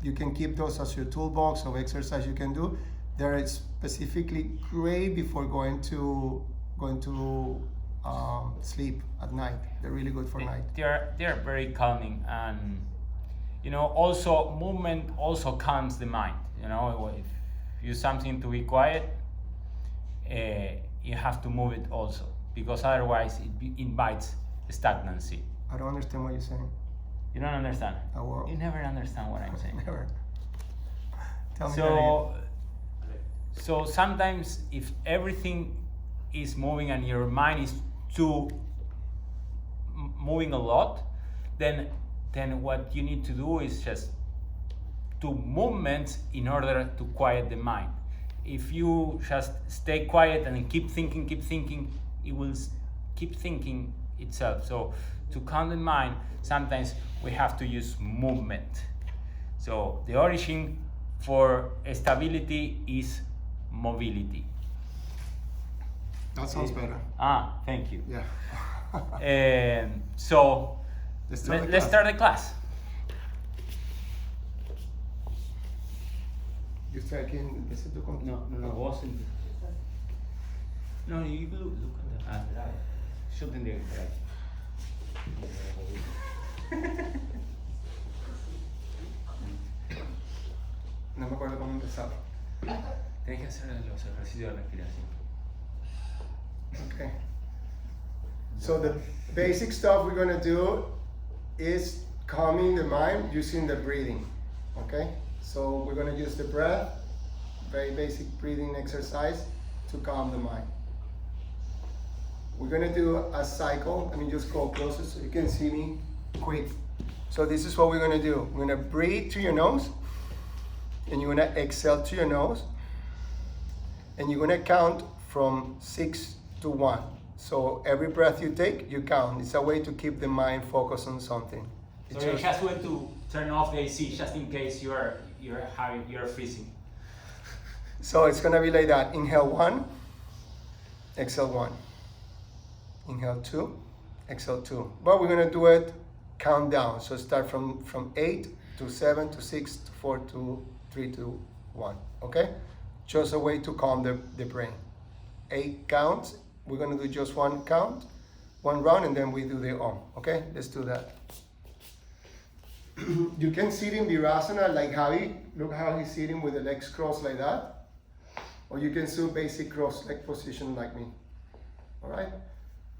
you can keep those as your toolbox of exercise you can do. They're specifically great before going to sleep at night. They're really good for night. They're very calming, and also movement also calms the mind. If you use something to be quiet, you have to move it also, because otherwise it invites stagnancy. I don't understand what you're saying. You don't understand? You never understand what I'm saying. Never. Tell me so sometimes if everything is moving and your mind is too moving a lot, then what you need to do is just do movements in order to quiet the mind. If you just stay quiet and keep thinking, it will keep thinking itself. So to calm the mind, sometimes we have to use movement. So the origin for stability is mobility. That sounds better. Thank you. Yeah. So let's start the class. You start again. No, wasn't. No, you look at that. Shouldn't there, No me acuerdo cómo empezar. Tienes que hacer los ejercicios de respiración. Okay. So the basic stuff we're going to do is calming the mind using the breathing. Okay? So we're going to use the breath, very basic breathing exercise to calm the mind. We're going to do a cycle. Let me just go closer so you can see me quick. So this is what we're going to do. We're going to breathe through your nose, and you're going to exhale through your nose, and you're going to count from 6 to 1. So every breath you take, you count. It's a way to keep the mind focused on something. So you just want to turn off the AC just in case you're freezing. So it's gonna be like that. Inhale 1, exhale 1. Inhale 2, exhale 2. But we're gonna do it count down. So start from 8 to 7 to 6 to 4 to 3 to 1. Okay? Just a way to calm the brain. 8 counts. We're gonna do just one count, one round, and then we do the Om. Okay? Let's do that. You can sit in Virasana like Javi. Look how he's sitting with the legs crossed like that. Or you can do basic cross leg position like me. All right?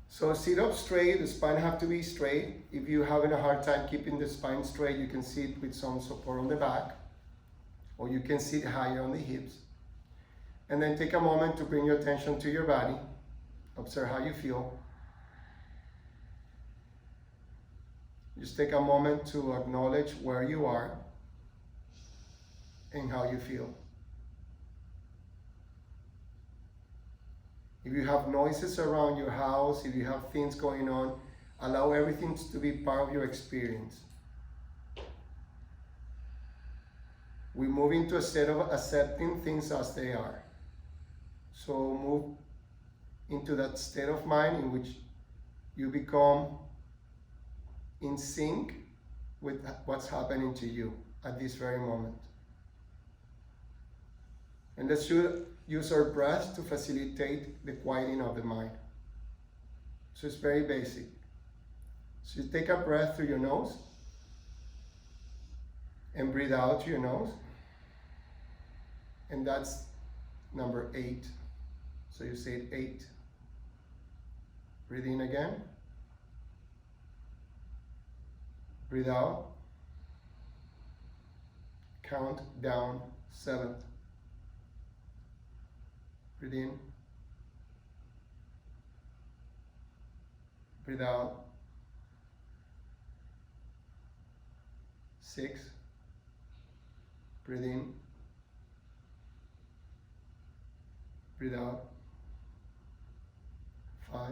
So sit up straight. The spine have to be straight. If you're having a hard time keeping the spine straight, you can sit with some support on the back. Or you can sit higher on the hips. And then take a moment to bring your attention to your body. Observe how you feel. Just take a moment to acknowledge where you are and how you feel. If you have noises around your house, if you have things going on, allow everything to be part of your experience. We move into a state of accepting things as they are. So move into that state of mind in which you become in sync with what's happening to you at this very moment. And let's use our breath to facilitate the quieting of the mind. So it's very basic. So you take a breath through your nose and breathe out through your nose. And that's number 8. So you say 8. Breathe in again. Breathe out. Count down 7. Breathe in. Breathe out. 6. Breathe in. Breathe out. 5.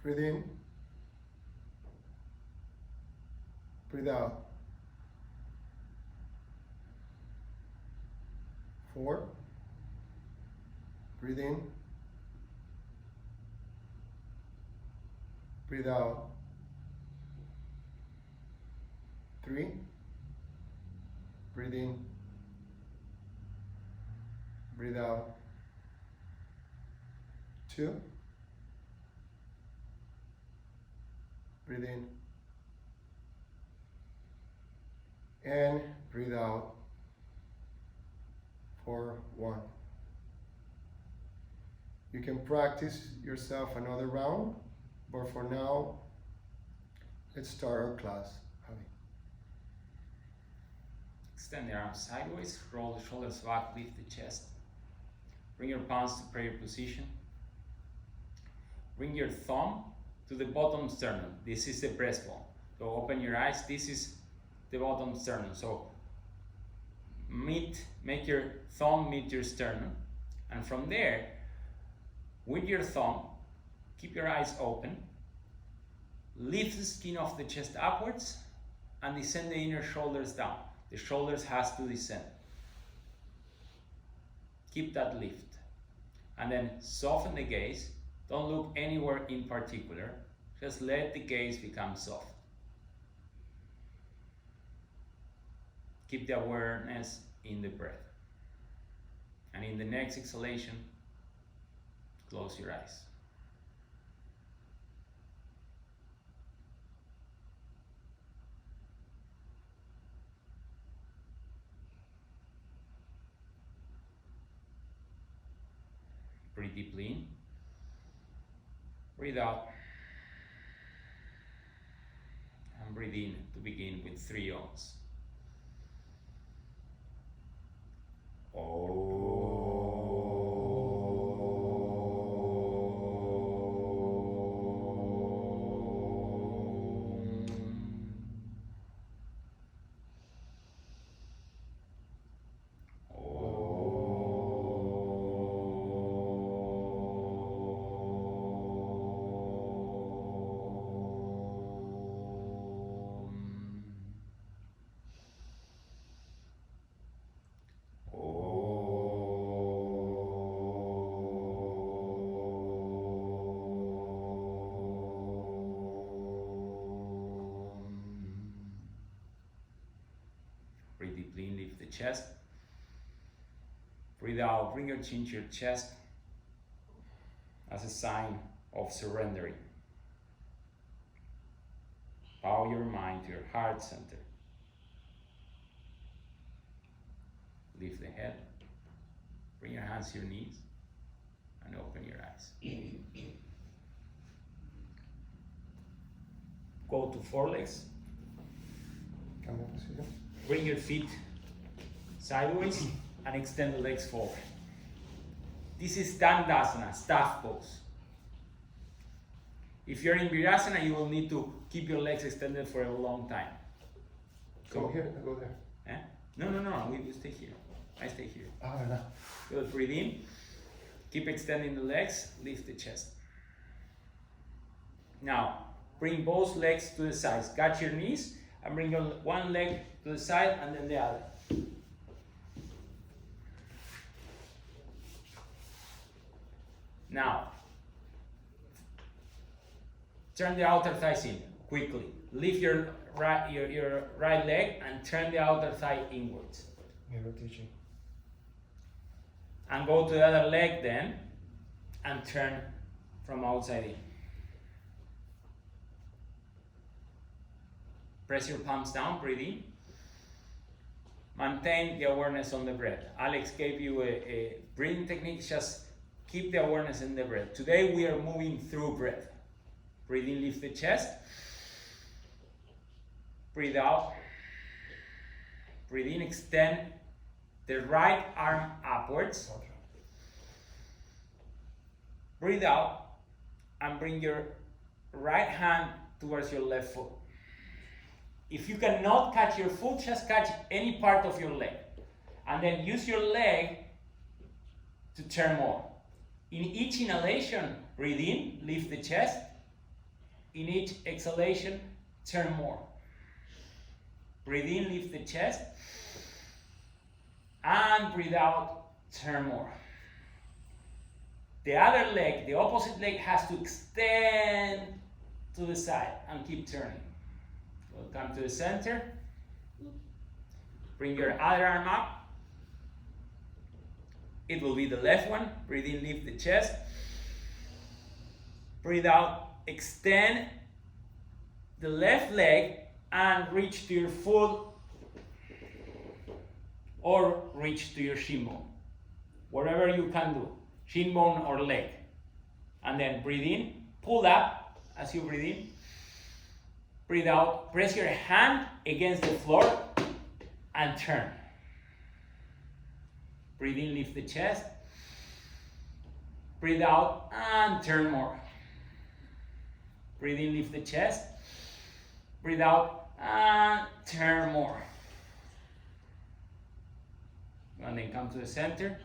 Breathe in. Breathe out. 4. Breathe in. Breathe out. 3. Breathe in. Breathe out. 2. Breathe in. And breathe out. 4, 1. You can practice yourself another round, but for now, let's start our class. Javi. Extend the arms sideways, roll the shoulders back, lift the chest. Bring your palms to prayer position. Bring your thumb to the bottom sternum. This is the breastbone. So open your eyes. This is the bottom sternum. So make your thumb meet your sternum. And from there, with your thumb, keep your eyes open. Lift the skin of the chest upwards and descend the inner shoulders down. The shoulders has to descend. Keep that lift. And then soften the gaze. Don't look anywhere in particular. Just let the gaze become soft. Keep the awareness in the breath. And in the next exhalation, close your eyes. Breathe deeply in. Breathe out. And breathe in to begin with 3 Oms. Breathe deeply in, lift the chest. Breathe out, bring your chin to your chest as a sign of surrendering. Bow your mind to your heart center. Lift the head. Bring your hands to your knees and open your eyes. Go to forelegs. Cambio de posición. Bring your feet sideways and extend the legs forward. This is Dandasana, staff pose. If you're in Virasana, you will need to keep your legs extended for a long time. Go here, go there. Eh? No, we stay here. I stay here. Ah, verdad. Good, breathe in. Keep extending the legs, lift the chest. Now, bring both legs to the sides. Catch your knees and bring your one leg to the side and then the other. Now, turn the outer thighs in quickly. Lift your right leg and turn the outer thigh inwards. Mirror teaching. And go to the other leg then and turn from outside in. Press your palms down, breathe in. Maintain the awareness on the breath. Alex gave you a breathing technique, just keep the awareness in the breath. Today we are moving through breath. Breathe in, lift the chest. Breathe out. Breathe in, extend the right arm upwards. Breathe out and bring your right hand towards your left foot. If you cannot catch your foot, just catch any part of your leg. And then use your leg to turn more. In each inhalation, breathe in, lift the chest. In each exhalation, turn more. Breathe in, lift the chest. And breathe out, turn more. The other leg, the opposite leg, has to extend to the side and keep turning. We'll come to the center. Bring your other arm up. It will be the left one. Breathe in, lift the chest. Breathe out, extend the left leg and reach to your foot or reach to your shin bone. Whatever you can do, shin bone or leg. And then breathe in, pull up as you breathe in. Breathe out, press your hand against the floor and turn. Breathe in, lift the chest. Breathe out and turn more. Breathe in, lift the chest. Breathe out and turn more. And then come to the center.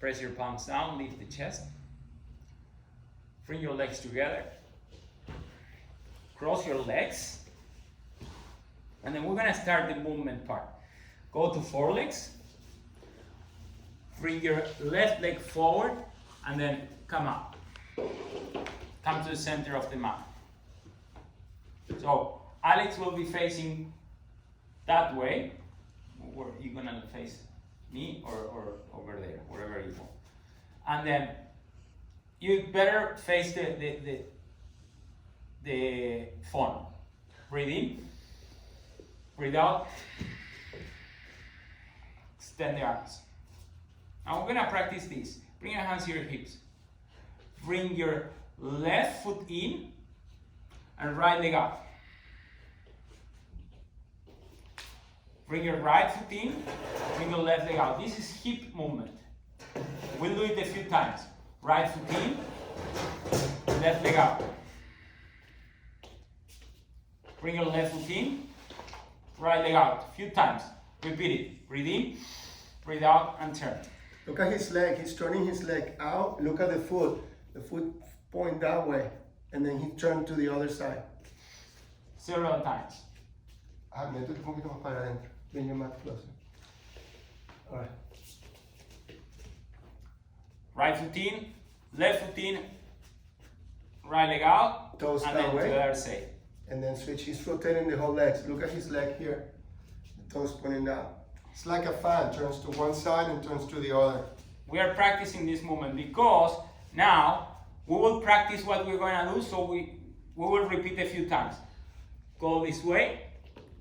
Press your palms down, lift the chest. Bring your legs together. Cross your legs. And then we're gonna start the movement part. Go to forelegs. Bring your left leg forward and then come up. Come to the center of the mat. So Alex will be facing that way. Where you're gonna face me or over there, wherever you go. And then you better face the phone. Breathe in, breathe out, extend the arms. Now we're gonna practice this. Bring your hands to your hips. Bring your left foot in and right leg out. Bring your right foot in, bring your left leg out. This is hip movement. We'll do it a few times. Right foot in, left leg out. Bring your left foot in, right leg out. A few times. Repeat it. Breathe in, breathe out, and turn. Look at his leg. He's turning his leg out. Look at the foot. The foot point that way. And then he turned to the other side. Several times. Métete un poquito más para adentro. Bring your mat closer. All right. Right foot in, left foot in, right leg out, Toes and that then to way. the other side. And then switch. He's rotating the whole legs. Look at his leg here. The toes pointing down. It's like a fan. Turns to one side and turns to the other. We are practicing this movement because now we will practice what we're going to do, so we will repeat a few times. Go this way,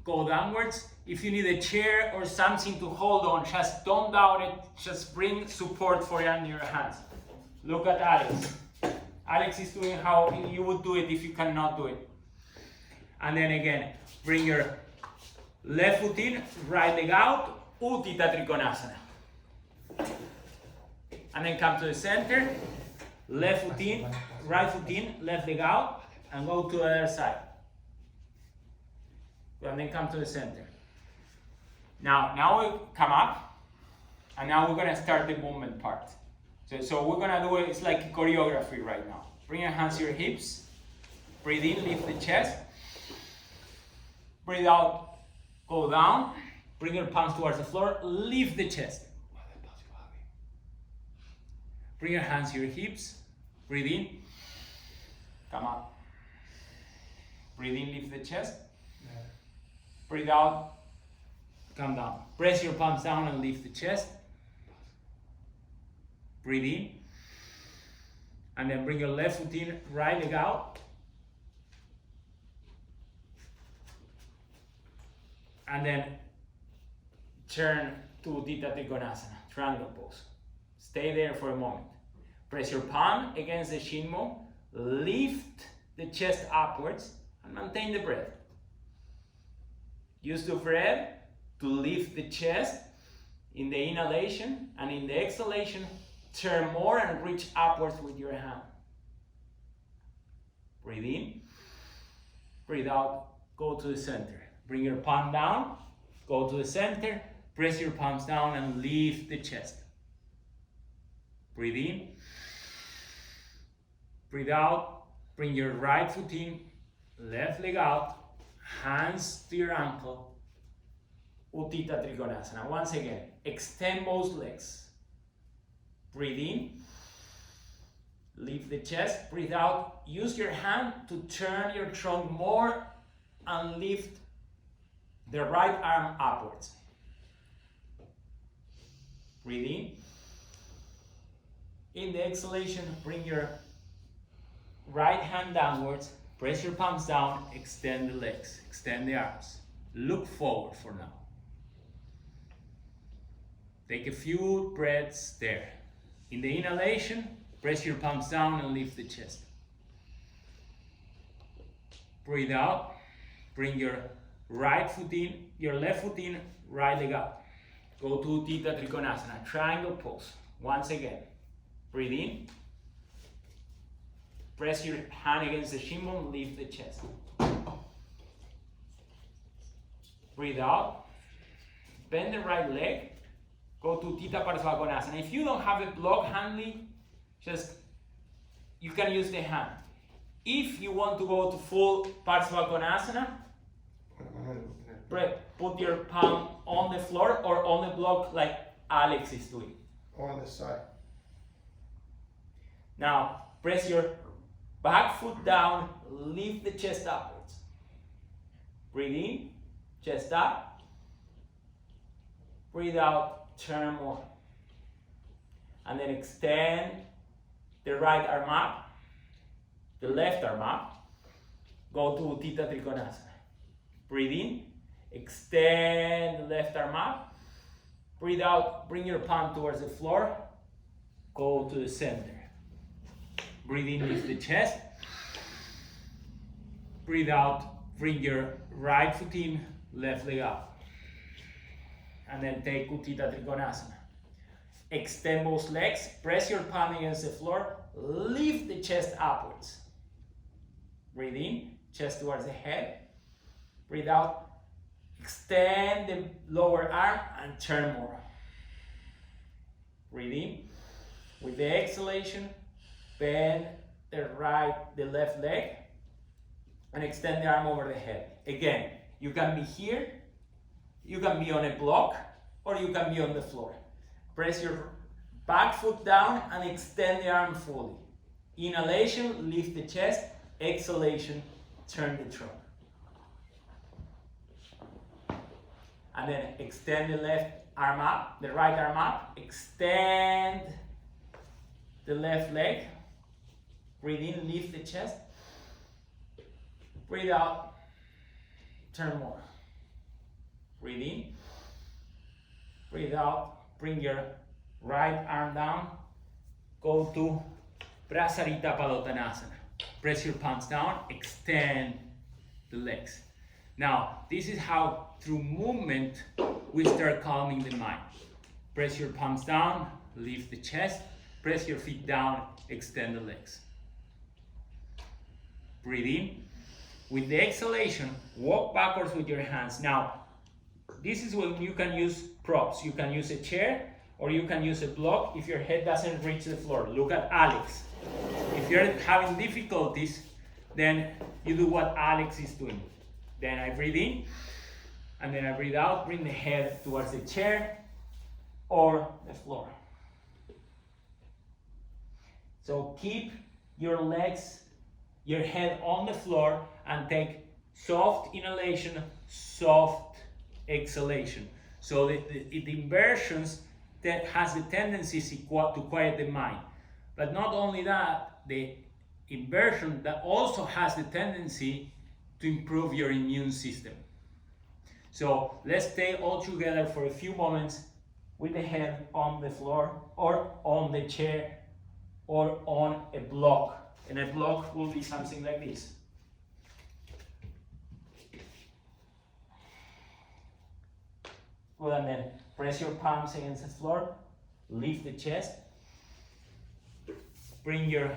go downwards. If you need a chair or something to hold on, just don't doubt it. Just bring support for you in your hands. Look at Alex. Alex is doing how you would do it if you cannot do it. And then again, bring your left foot in, right leg out, Uttita Trikonasana. And then come to the center, left foot in, right foot in, left leg out, and go to the other side. And then come to the center. Now we come up, and now we're gonna start the movement part. So we're gonna do it, it's like choreography right now. Bring your hands to your hips, breathe in, lift the chest, breathe out, go down, bring your palms towards the floor, lift the chest. Bring your hands to your hips, breathe in, come up. Breathe in, lift the chest, breathe out, come down. Press your palms down and lift the chest. Breathe in. And then bring your left foot in, right leg out. And then turn to Uttita Trikonasana, triangle pose. Stay there for a moment. Press your palm against the shin bone. Lift the chest upwards and maintain the breath. Use the breath to lift the chest in the inhalation, and in the exhalation, turn more and reach upwards with your hand. Breathe in, breathe out, go to the center. Bring your palm down, go to the center, press your palms down and lift the chest. Breathe in, breathe out, bring your right foot in, left leg out, hands to your ankle, Uttita Trikonasana. Once again, extend both legs. Breathe in, lift the chest, breathe out, use your hand to turn your trunk more and lift the right arm upwards. Breathe in. In the exhalation, bring your right hand downwards, press your palms down, extend the legs, extend the arms. Look forward for now. Take a few breaths there. In the inhalation, press your palms down and lift the chest. Breathe out. Bring your right foot in, your left foot in, right leg out. Go to Utthita Trikonasana, triangle pose. Once again, breathe in. Press your hand against the shin bone, lift the chest. Breathe out. Bend the right leg. Go to Utthita Parsvakonasana. If you don't have a block handy, you can use the hand. If you want to go to full Parsvakonasana, put your palm on the floor or on the block like Alex is doing. On the side. Now, press your back foot down, lift the chest upwards. Breathe in, chest up. Breathe out, turn more. And then extend the right arm up, the left arm up. Go to Utthita Trikonasana. Breathe in, extend the left arm up. Breathe out, bring your palm towards the floor. Go to the center. Breathe in, lift the chest. Breathe out, bring your right foot in, left leg out. And then take Utthita Trikonasana. Extend both legs, press your palm against the floor, lift the chest upwards. Breathe in, chest towards the head. Breathe out, extend the lower arm and turn more. Breathe in. With the exhalation, bend the left leg and extend the arm over the head. Again, you can be here, you can be on a block, or you can be on the floor. Press your back foot down and extend the arm fully. Inhalation, lift the chest. Exhalation, turn the trunk. And then extend the left arm up, the right arm up. Extend the left leg. Breathe in, lift the chest. Breathe out, turn more. Breathe in. Breathe out, bring your right arm down. Go to Prasarita Padottanasana. Press your palms down, extend the legs. Now, this is how, through movement, we start calming the mind. Press your palms down, lift the chest. Press your feet down, extend the legs. Breathe in. With the exhalation, walk backwards with your hands. Now, this is when you can use props. You can use a chair or you can use a block if your head doesn't reach the floor. Look at Alex. If you're having difficulties, then you do what Alex is doing. Then I breathe in, and then I breathe out, bring the head towards the chair or the floor. So keep your legs, your head on the floor, and take soft inhalation, soft exhalation. So the inversions that has the tendency to quiet the mind. But not only that, the inversion that also has the tendency to improve your immune system. So let's stay all together for a few moments with the head on the floor or on the chair or on a block. And a block will be something like this. Good, and then press your palms against the floor, lift the chest, bring your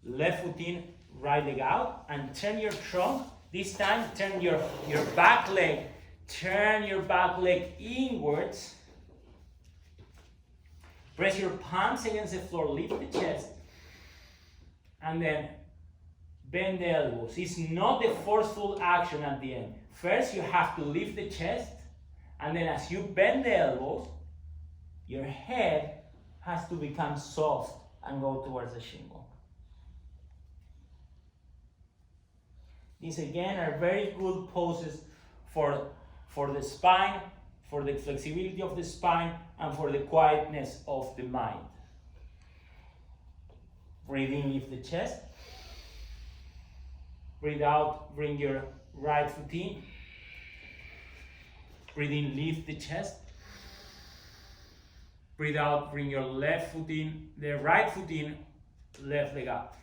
left foot in, right leg out, and turn your trunk. This time, turn your back leg, turn your back leg inwards. Press your palms against the floor, lift the chest, and then bend the elbows. It's not a forceful action at the end. First, you have to lift the chest, and then as you bend the elbows, your head has to become soft and go towards the shin bone. These again are very good poses for the spine, for the flexibility of the spine, and for the quietness of the mind. Breathe in, lift the chest. Breathe out, bring your right foot in. Breathe in, lift the chest. Breathe out, bring your left foot in, the right foot in, left leg up.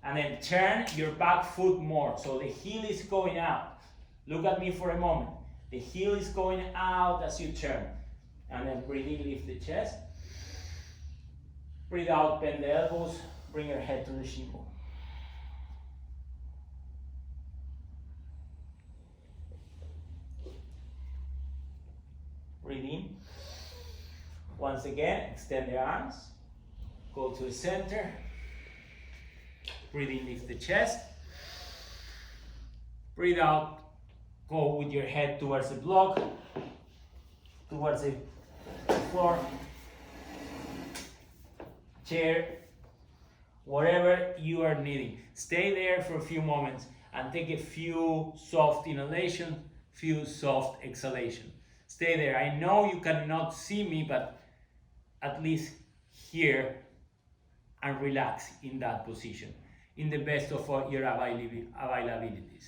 And then turn your back foot more, so the heel is going out. Look at me for a moment. The heel is going out as you turn. And then breathe in, lift the chest. Breathe out, bend the elbows, bring your head to the shin bone. Breathe in. Once again, extend the arms. Go to the center. Breathe in, lift the chest. Breathe out. Go with your head towards the block, towards the floor, chair, whatever you are needing. Stay there for a few moments and take a few soft inhalation, few soft exhalation. Stay there. I know you cannot see me, but at least here and relax in that position, in the best of your availabilities.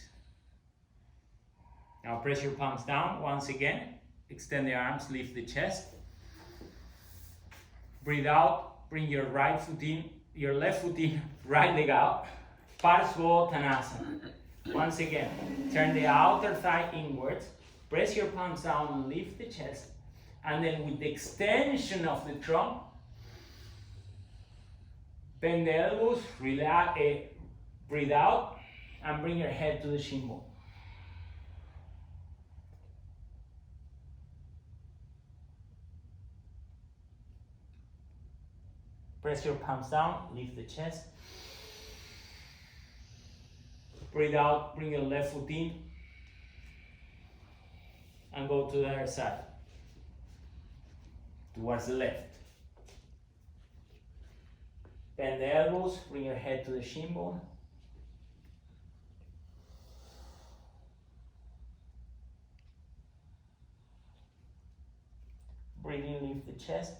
Now press your palms down once again. Extend the arms, lift the chest. Breathe out, bring your right foot in, your left foot in, right leg out. Parsvottanasana. Once again, turn the outer thigh inwards. Press your palms down and lift the chest. And then with the extension of the trunk, bend the elbows, relax, breathe out, and bring your head to the shin bone. Press your palms down, lift the chest. Breathe out, bring your left foot in, and go to the other side, towards the left. Bend the elbows, bring your head to the shin bone. Breathe in, lift the chest.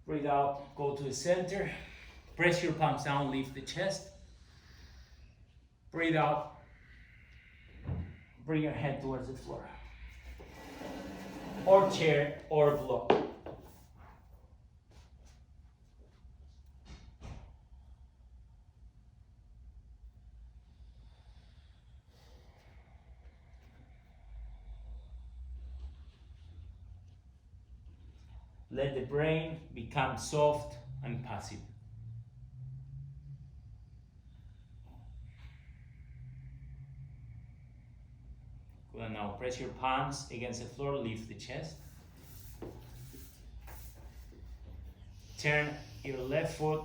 Breathe out, go to the center. Press your palms down, lift the chest. Breathe out. Bring your head towards the floor. Or chair or block. Let the brain become soft and passive. Good. Now press your palms against the floor, lift the chest. Turn your left foot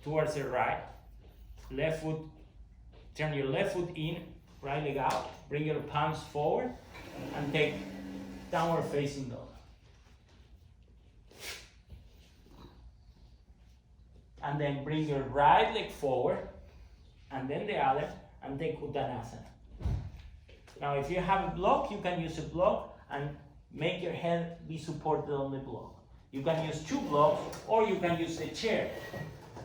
towards the right. Left foot, turn your left foot in, right leg out. Bring your palms forward and take downward facing dog. And then bring your right leg forward, and then the other, and take Uttanasana. Now, if you have a block, you can use a block and make your head be supported on the block. You can use two blocks, or you can use a chair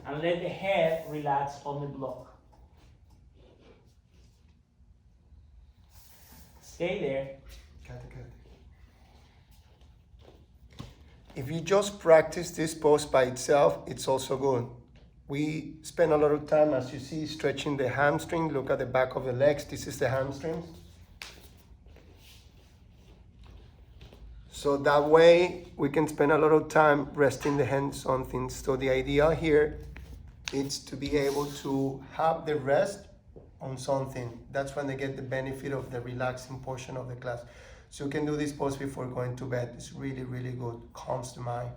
and let the head relax on the block. Stay there. If you just practice this pose by itself, it's also good. We spend a lot of time, as you see, stretching the hamstring. Look at the back of the legs. This is the hamstring. So that way we can spend a lot of time resting the hands on things. So the idea here is to be able to have the rest on something. That's when they get the benefit of the relaxing portion of the class. So you can do this pose before going to bed. It's really, really good. Calms the mind.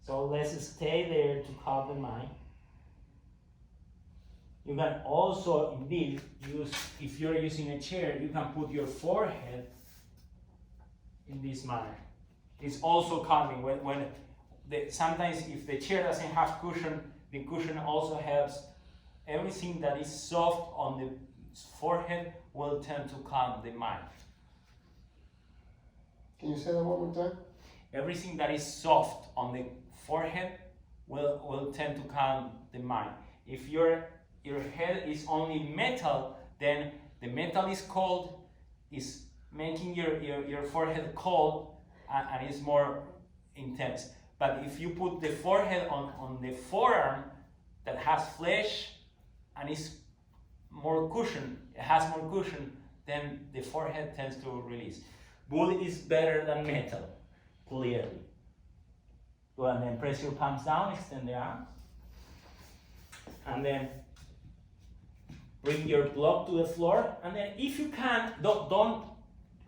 So let's stay there to calm the mind. You can also indeed use, if you're using a chair, you can put your forehead in this manner. It's also calming when sometimes if the chair doesn't have cushion, the cushion also helps. Everything that is soft on the forehead will tend to calm the mind. Can you say that one more time? Everything that is soft on the forehead will tend to calm the mind. If your head is only metal, then the metal is cold, is making your forehead cold, and it's more intense. But if you put the forehead on the forearm that has flesh and is more cushion, it has more cushion, then the forehead tends to release. Wood is better than metal, clearly. Go and then press your palms down, extend the arms. And then bring your block to the floor. And then if you can, don't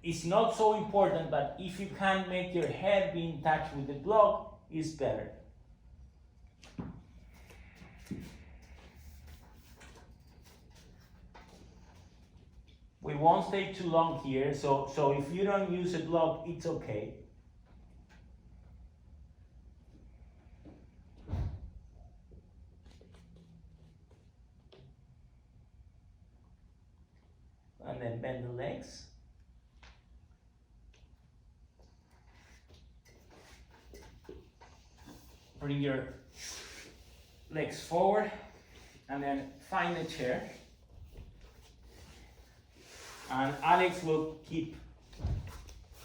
it's not so important, but if you can make your head be in touch with the block, it's better. We won't stay too long here, so if you don't use a block, it's okay. And then bend the legs. Bring your legs forward, and then find a chair. And Alex will keep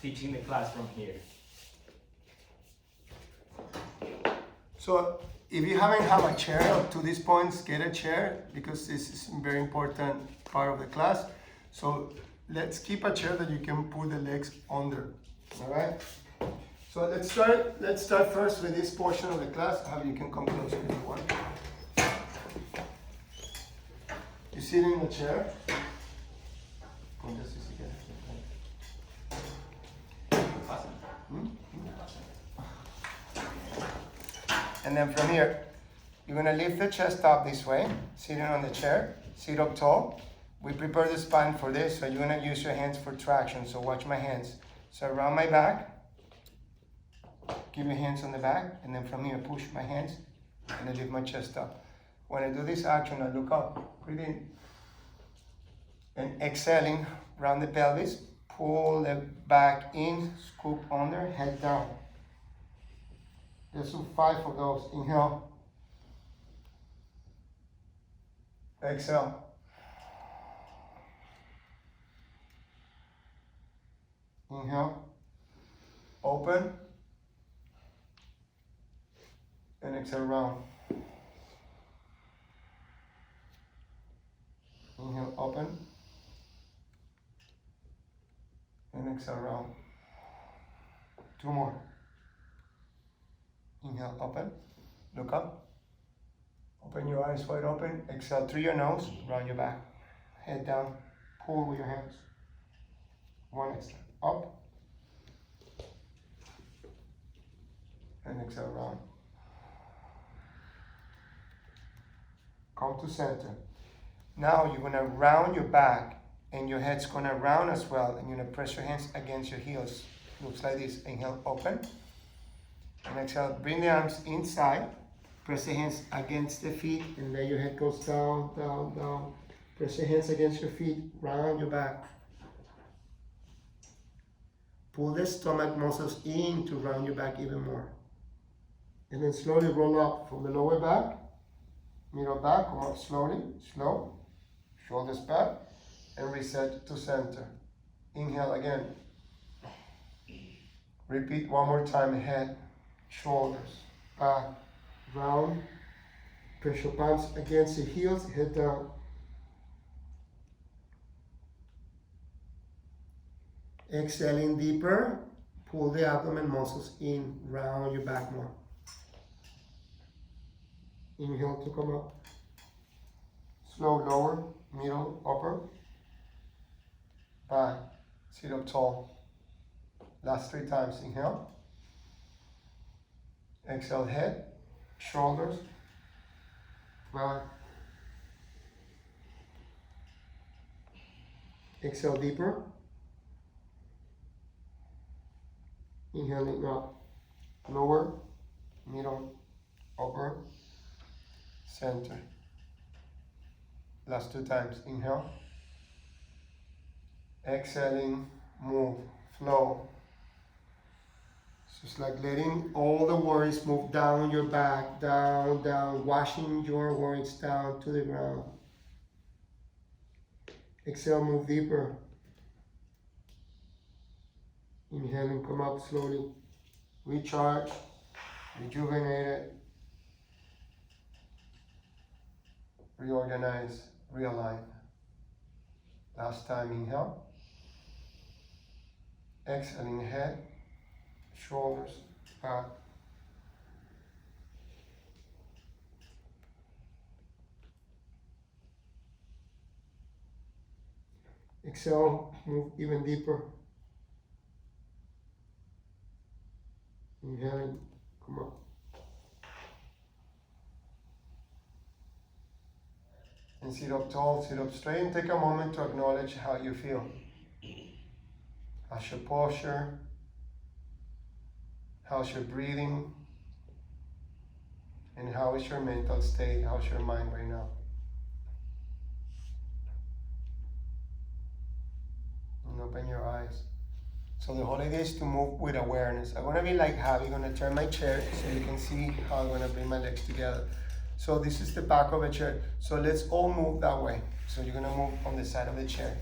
teaching the class from here. So if you haven't had a chair up to this point, get a chair, because this is a very important part of the class. So let's keep a chair that you can put the legs under. All right. So let's start first with this portion of the class. How you can come closer if you want. You sit in the chair. And then from here, you're gonna lift the chest up this way, sitting on the chair, sit up tall. We prepare the spine for this, so you're gonna use your hands for traction, so watch my hands. So around my back, keep your hands on the back, and then from here, push my hands, and I lift my chest up. When I do this action, I look up, breathe in, and exhaling, round the pelvis, pull the back in, scoop under, head down. Let's do 5 of those. Inhale. Exhale. Inhale. Open. And exhale round. Inhale, open. And exhale round. 2 more. Inhale, open, look up, open your eyes wide open, exhale through your nose, round your back, head down, pull with your hands, 1 extra, up, and exhale round. Come to center. Now you're gonna round your back, and your head's gonna round as well, and you're gonna press your hands against your heels. Looks like this. Inhale, open. And exhale, bring the arms inside, press the hands against the feet, and then your head goes down, down, down. Press your hands against your feet, round your back. Pull the stomach muscles in to round your back even more. And then slowly roll up from the lower back, middle back, come up slowly, slow, shoulders back, and reset to center. Inhale again. Repeat 1 more time, head, shoulders, back, round, press your palms against your heels, head down. Exhaling deeper, pull the abdomen muscles in, round your back more. Inhale to come up. Slow, lower, middle, upper, back, sit up tall. Last 3 times, inhale. Exhale, head, shoulders, back. Exhale deeper. Inhaling up, lower, middle, upper, center. Last 2 times. Inhale. Exhaling, move, flow. So it's like letting all the worries move down your back, down, down, washing your worries down to the ground. Exhale, move deeper. Inhale and come up slowly. Recharge, rejuvenate it, reorganize, realign. Last time, inhale. Exhaling, head, shoulders, back. Exhale, move even deeper. Inhaling, come up. And sit up tall, sit up straight, and take a moment to acknowledge how you feel. How's your posture? How's your breathing? And how is your mental state? How's your mind right now? And open your eyes. So the whole idea is to move with awareness. I'm gonna be like Javi, gonna turn my chair so you can see how I'm gonna bring my legs together. So this is the back of a chair. So let's all move that way. So you're gonna move on the side of the chair.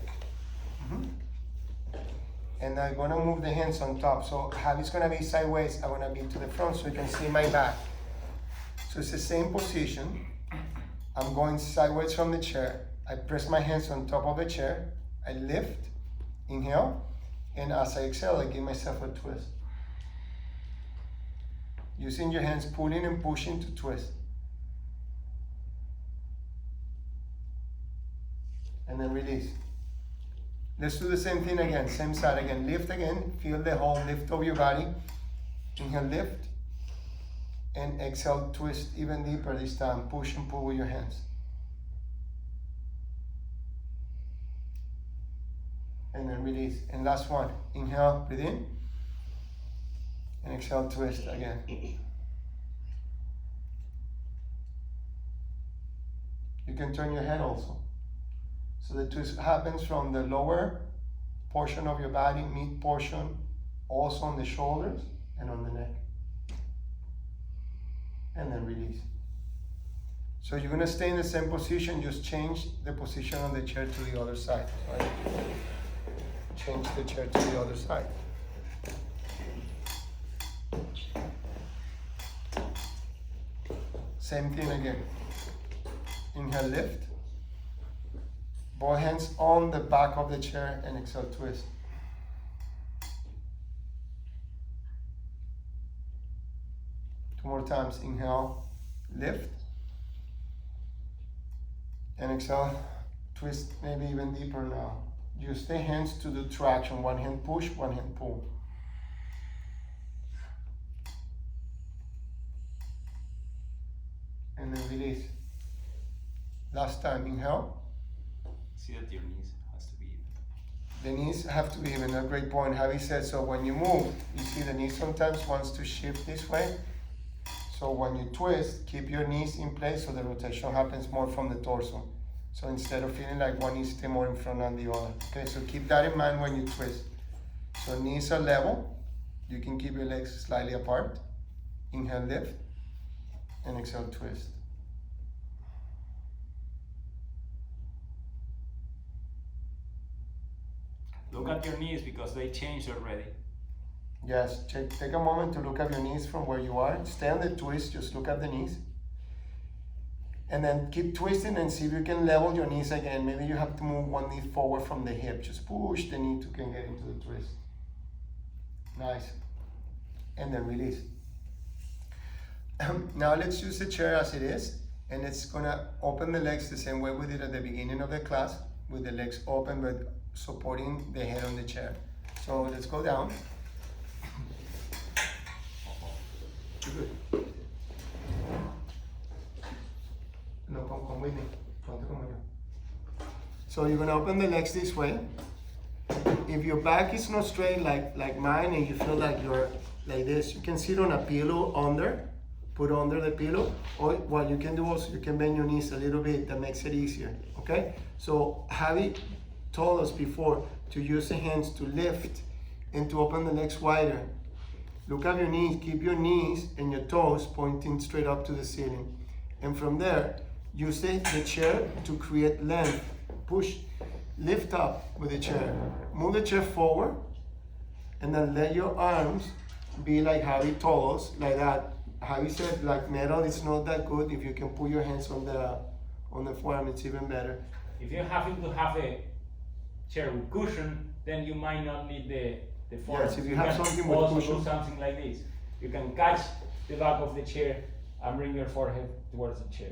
And I'm gonna move the hands on top. So Javi's gonna be sideways, I'm gonna be to the front so you can see my back. So it's the same position. I'm going sideways from the chair. I press my hands on top of the chair. I lift, inhale, and as I exhale, I give myself a twist. Using your hands, pulling and pushing to twist. And then release. Let's do the same thing again, same side again. Lift again, feel the whole lift of your body. Inhale, lift. And exhale, twist even deeper this time. Push and pull with your hands. And then release. And last one, inhale, breathe in. And exhale, twist again. You can turn your head also. So the twist happens from the lower portion of your body, mid portion, also on the shoulders and on the neck. And then release. So you're gonna stay in the same position, just change the position on the chair to the other side. Right? Change the chair to the other side. Same thing again. Inhale, lift. Both hands on the back of the chair and exhale, twist. Two more times. Inhale, lift. And exhale, twist maybe even deeper now. Use the hands to do traction. One hand push, one hand pull. And then release. Last time, inhale. See that your knees has to be even. The knees have to be even. A great point. Javi said, so when you move, you see the knee sometimes wants to shift this way. So when you twist, keep your knees in place so the rotation happens more from the torso. So instead of feeling like one knee stay more in front than the other. Okay, so keep that in mind when you twist. So knees are level. You can keep your legs slightly apart. Inhale, lift. And exhale, twist. Look at your knees because they changed already. Yes, take a moment to look at your knees from where you are. Stay on the twist, just look at the knees. And then keep twisting and see if you can level your knees again. Maybe you have to move one knee forward from the hip. Just push the knee to get into the twist. Nice. And then release. Now let's use the chair as it is. And it's gonna open the legs the same way we did at the beginning of the class, with the legs open but supporting the head on the chair. So let's go down. Good. No, come with me. So you're gonna open the legs this way. If your back is not straight like mine and you feel like your like this. You can sit on a pillow put under the pillow, or what you can do also, you can bend your knees a little bit, that makes it easier, okay? So Javi told us before to use the hands to lift and to open the legs wider. Look at your knees, keep your knees and your toes pointing straight up to the ceiling. And from there, use the chair to create length. Push, lift up with the chair. Move the chair forward, and then let your arms be like Javi told us, like that. Javi said, like metal, it's not that good. If you can put your hands on the forearm, it's even better. If you happen to have a chair with cushion, then you might not need the forearm. Yes, if you have something with also cushion. do something like this. You can catch the back of the chair and bring your forehead towards the chair.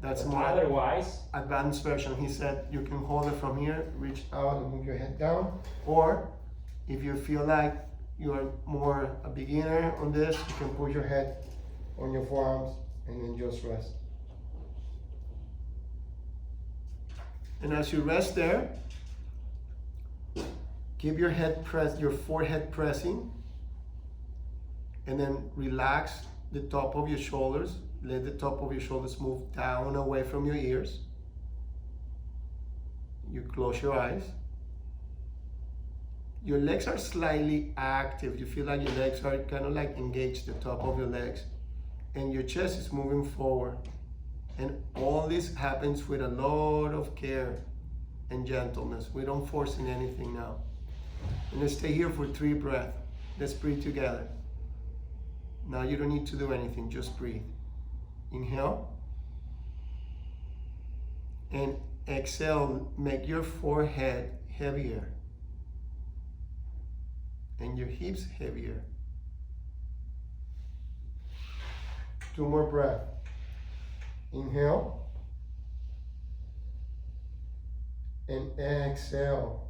That's But more otherwise, advanced version. He said you can hold it from here, reach out and move your head down. Or if you feel like you're more a beginner on this, you can put your head on your forearms and then just rest. And as you rest there, keep your forehead pressing, and then relax the top of your shoulders. Let the top of your shoulders move down away from your ears. You close your eyes. Your legs are slightly active. You feel like your legs are kind of like engaged, the top of your legs. And your chest is moving forward. And all this happens with a lot of care and gentleness. We don't force in anything now. And let's stay here for 3 breaths. Let's breathe together. Now you don't need to do anything, just breathe. Inhale. And exhale, make your forehead heavier. And your hips heavier. 2 more breaths. Inhale. And exhale.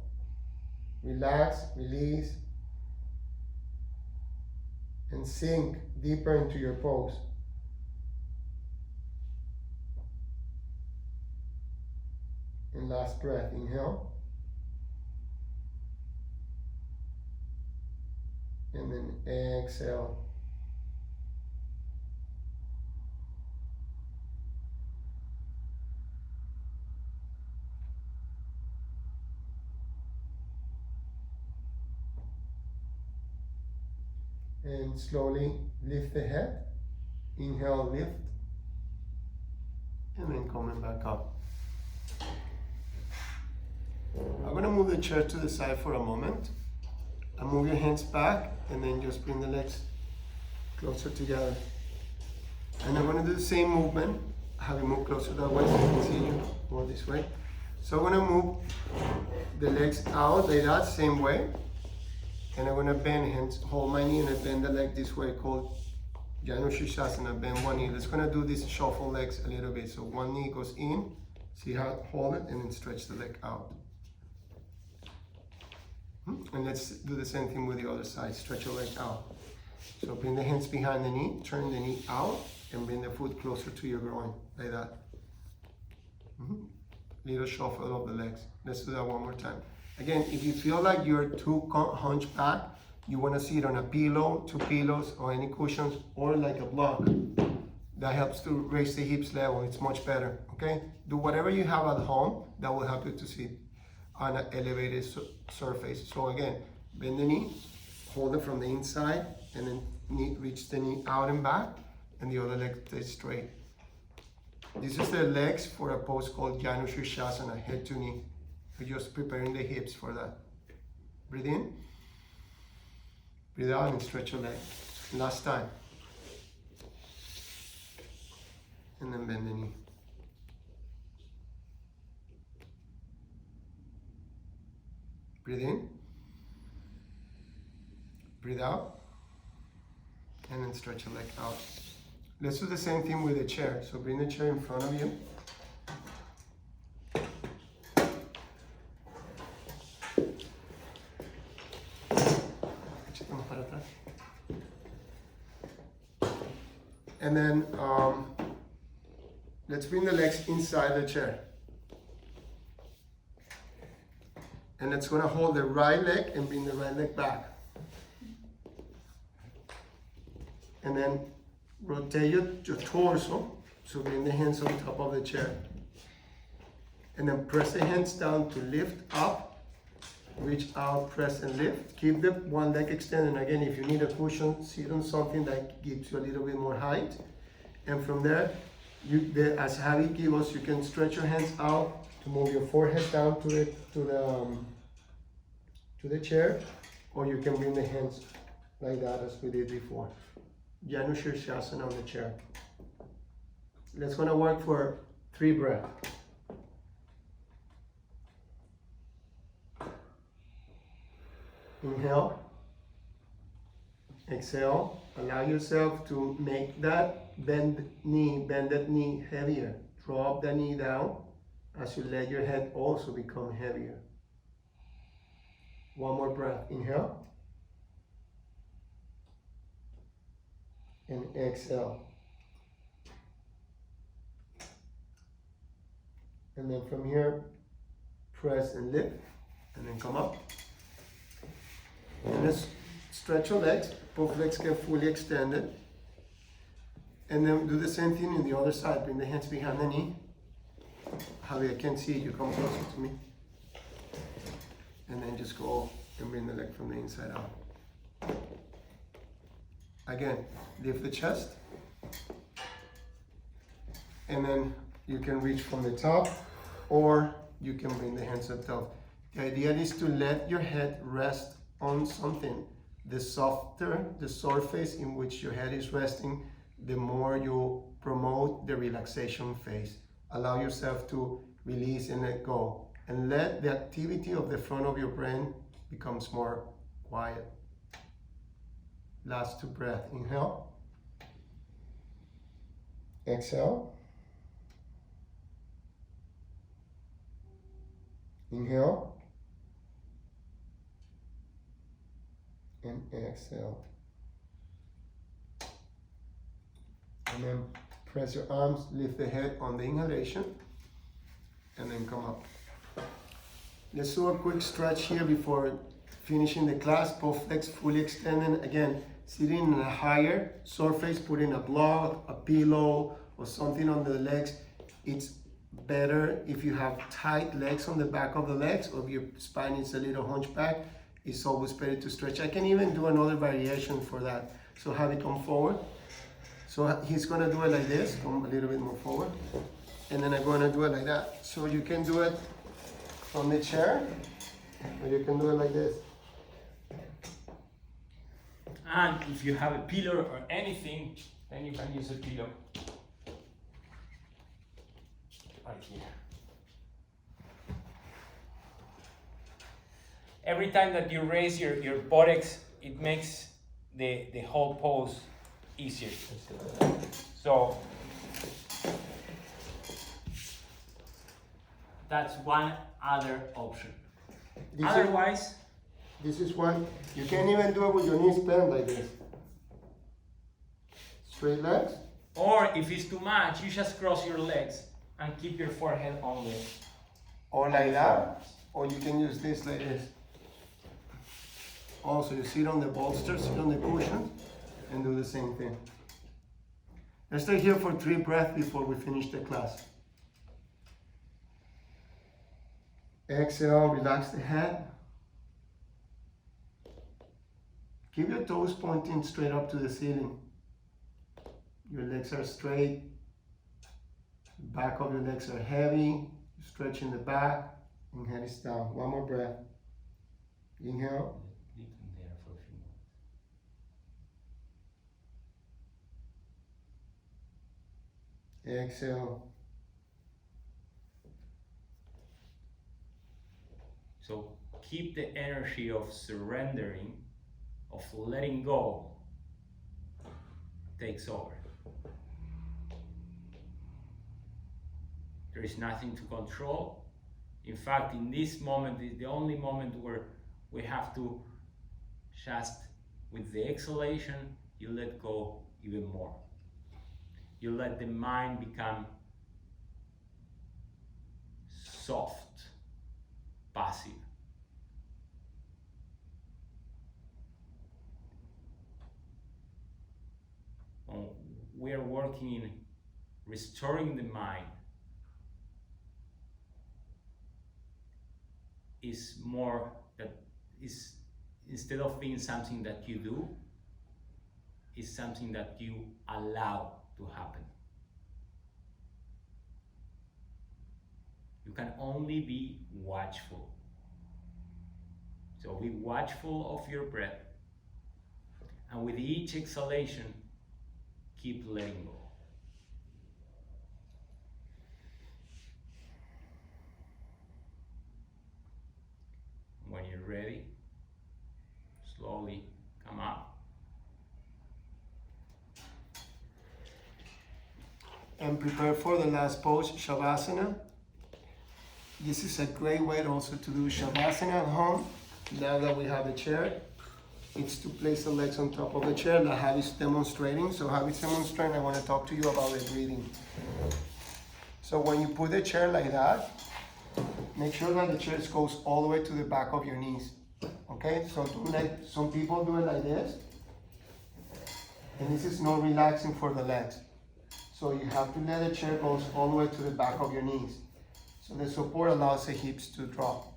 Relax, release, and sink deeper into your pose. And last breath, inhale. And then exhale. And slowly lift the head. Inhale, lift. And then coming back up. I'm going to move the chair to the side for a moment. And move your hands back, and then just bring the legs closer together. And I'm going to do the same movement. Have you move closer that way so I can see you more this way. So I'm going to move the legs out like that, same way. And I'm going to bend hands, hold my knee, and I bend the leg this way, called Janu Shirshasana. Bend one knee. Let's going to do this shuffle legs a little bit. So one knee goes in, see how hold it, and then stretch the leg out. And let's do the same thing with the other side. Stretch your leg out. So bring the hands behind the knee, turn the knee out, and bring the foot closer to your groin, like that. Little shuffle of the legs. Let's do that one more time. Again, if you feel like you're too hunched back, you want to sit on a pillow, 2 pillows, or any cushions, or like a block. That helps to raise the hips level. It's much better, okay? Do whatever you have at home that will help you to sit on an elevated surface. So again, bend the knee, hold it from the inside, and then reach the knee out and back, and the other leg stays straight. This is the legs for a pose called Janu Shirshasana, head to knee. We're just preparing the hips for that. Breathe in, breathe out, and stretch your leg. Last time. And then bend the knee. Breathe in, breathe out, and then stretch your leg out. Let's do the same thing with the chair. So bring the chair in front of you. And then let's bring the legs inside the chair. And it's going to hold the right leg and bring the right leg back. and then rotate your torso, so bring the hands on top of the chair. And then press the hands down to lift up, reach out, press and lift. Keep the one leg extended. And again, if you need a cushion, sit on something that gives you a little bit more height. And from there, as Javi gives us, you can stretch your hands out to move your forehead down to the chair, or you can bring the hands like that as we did before. Janu Shirshasana on the chair. Let's gonna work for 3 breaths. Inhale, exhale. Allow yourself to make that bended knee heavier. Drop the knee down as you let your head also become heavier. One more breath. Inhale. And exhale. And then from here, press and lift, and then come up. And let's stretch your legs. Both legs get fully extended. And then do the same thing in the other side. Bring the hands behind the knee. Javi, I can't see you. Come closer to me. And then just go and bring the leg from the inside out. Again, lift the chest. And then you can reach from the top, or you can bring the hands up top. The idea is to let your head rest on something. The softer the surface in which your head is resting, the more you promote the relaxation phase. Allow yourself to release and let go, and let the activity of the front of your brain becomes more quiet. Last 2 breaths. Inhale. Exhale. Inhale. And exhale. And then press your arms, lift the head on the inhalation, and then come up. Let's do a quick stretch here before finishing the class. Both legs fully extended. Again, sitting in a higher surface, putting a block, a pillow, or something on the legs. It's better if you have tight legs on the back of the legs, or if your spine is a little hunchback. It's always better to stretch. I can even do another variation for that. So have it come forward. So he's gonna do it like this, come a little bit more forward. And then I'm gonna do it like that. So you can do it from the chair, or you can do it like this. And if you have a pillow or anything, then you can use a pillow. Right here. Every time that you raise your buttocks, it makes the whole pose easier. So that's one other option. Otherwise, this is one. You can even do it with your knees bent like this. Straight legs. or if it's too much, you just cross your legs and keep your forehead on the. Or like that. Or you can use this like this. Also, you sit on the bolster, sit on the cushion, and do the same thing. Let's stay here for 3 breaths before we finish the class. Exhale, relax the head. Keep your toes pointing straight up to the ceiling. Your legs are straight. The back of your legs are heavy. You're stretching the back, and head is down. One more breath. Inhale. Leave them there for a few moments. Exhale. So keep the energy of surrendering, of letting go, takes over. There is nothing to control. In fact, in this moment is the only moment where we have to just, with the exhalation, you let go even more. You let the mind become soft, passive. we are working in restoring the mind is more that is, instead of being something that you do, is something that you allow to happen. You can only be watchful. So be watchful of your breath, and with each exhalation, keep letting go. When you're ready, slowly come up. And prepare for the last pose, Shavasana. This is a great way also to do Shavasana at home. Now that we have a chair, it's to place the legs on top of the chair that Javi's demonstrating. So Javi's demonstrating, I want to talk to you about the breathing. So when you put the chair like that, make sure that the chair goes all the way to the back of your knees. Okay, so do like some people do it like this. And this is not relaxing for the legs. So you have to let the chair go all the way to the back of your knees. So the support allows the hips to drop.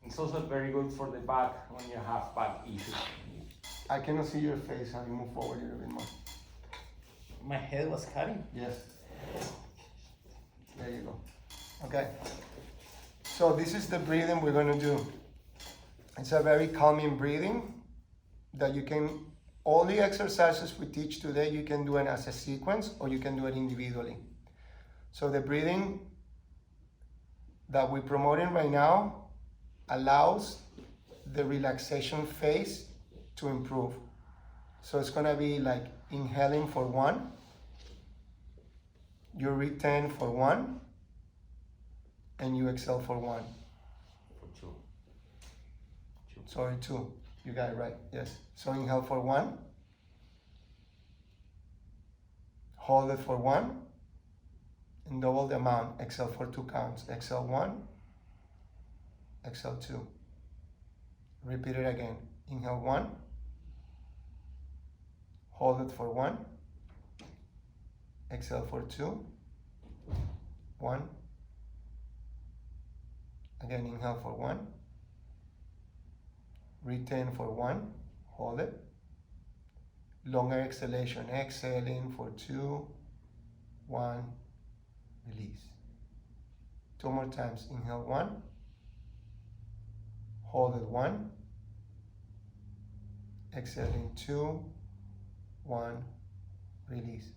It's also very good for the back when you have back issues. I cannot see your face. Have you move forward a little bit more? My head was cutting. Yes. There you go. Okay. So this is the breathing we're going to do. It's a very calming breathing that you can, all the exercises we teach today, you can do it as a sequence or you can do it individually. So the breathing that we're promoting right now allows the relaxation phase to improve. So it's gonna be like inhaling for 1, you retain for 1, and you exhale for 1. For 2. Sorry, 2. You got it right, yes. So inhale for 1, hold it for 1, and double the amount. Exhale for 2 counts. Exhale 1, exhale 2. Repeat it again. Inhale 1, hold it for 1, exhale for 2, 1. Again, inhale for 1, retain for 1, hold it. Longer exhalation, exhaling for 2, 1, release. 2 more times. Inhale 1, hold it 1, exhaling 2, 1, release.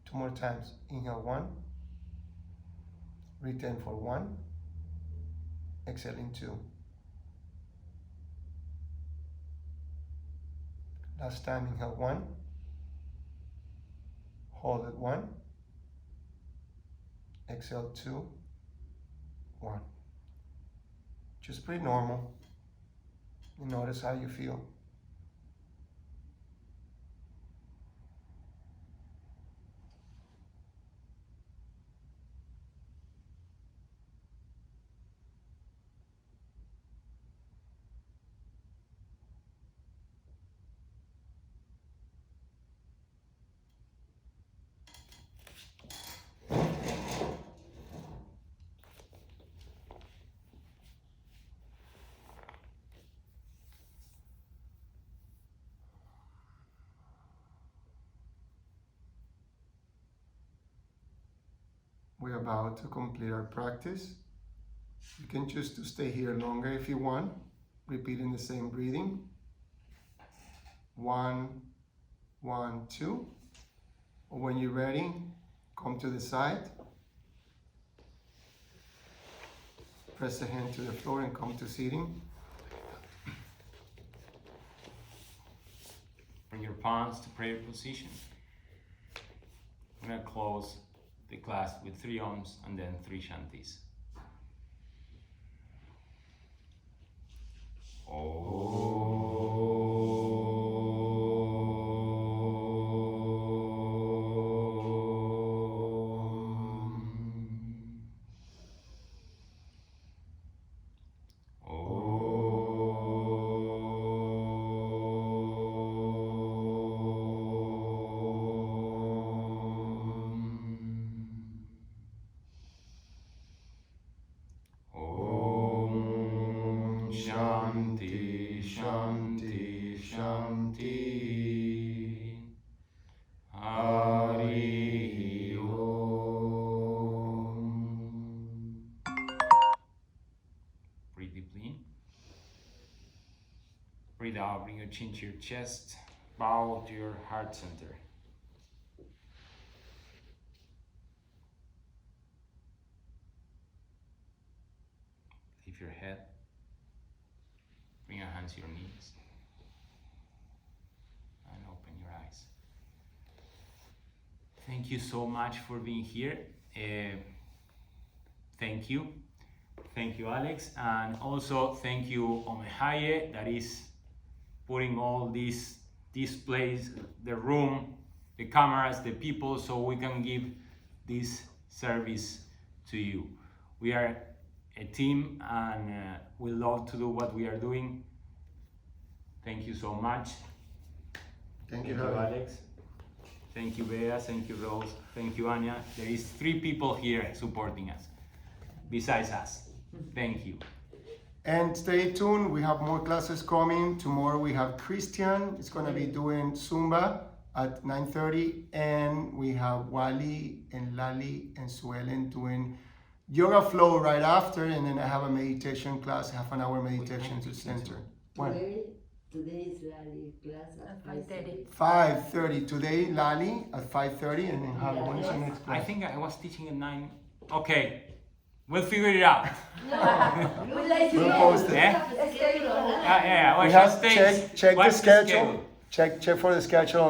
2 more times. Inhale 1, retain for 1, exhaling 2. Last time. Inhale 1, hold it 1, exhale 2, 1. Just breathe normal. And notice how you feel. We're about to complete our practice. You can choose to stay here longer if you want, repeating the same breathing. 1, 1, 2. Or when you're ready, come to the side. Press the hand to the floor and come to sitting. Bring your palms to prayer position. I'm going to close the class with 3 Oms and then 3 Shantis. Shanti, Shanti. Hari Om. Breathe deeply in. Breathe out, bring your chin to your chest. Bow to your heart center. Lift your head. Bring your hands to your knees. And open your eyes. Thank you so much for being here. Thank you. Thank you, Alex. And also thank you, Omechaye, that is putting all these displays, the room, the cameras, the people, so we can give this service to you. We are a team and we love to do what we are doing. Thank you so much. Thank you, Alex. Thank you, Bea. Thank you, Rose. Thank you, Anya. There is 3 people here supporting us, besides us. Thank you. And stay tuned, we have more classes coming. Tomorrow we have Christian, he's gonna be doing Zumba at 9:30, and we have Wally and Lali and Suelen doing yoga flow right after, and then I have a meditation class, half an hour meditation to center. Today is Lali class at 5:30. 5:30, today Lali at 5:30, and then have when is the next I class? think I was teaching at 9. Okay, we'll figure it out. We'll post it. Yeah? Schedule, huh? Yeah. We Well, have just check the what's schedule. Check for the schedule.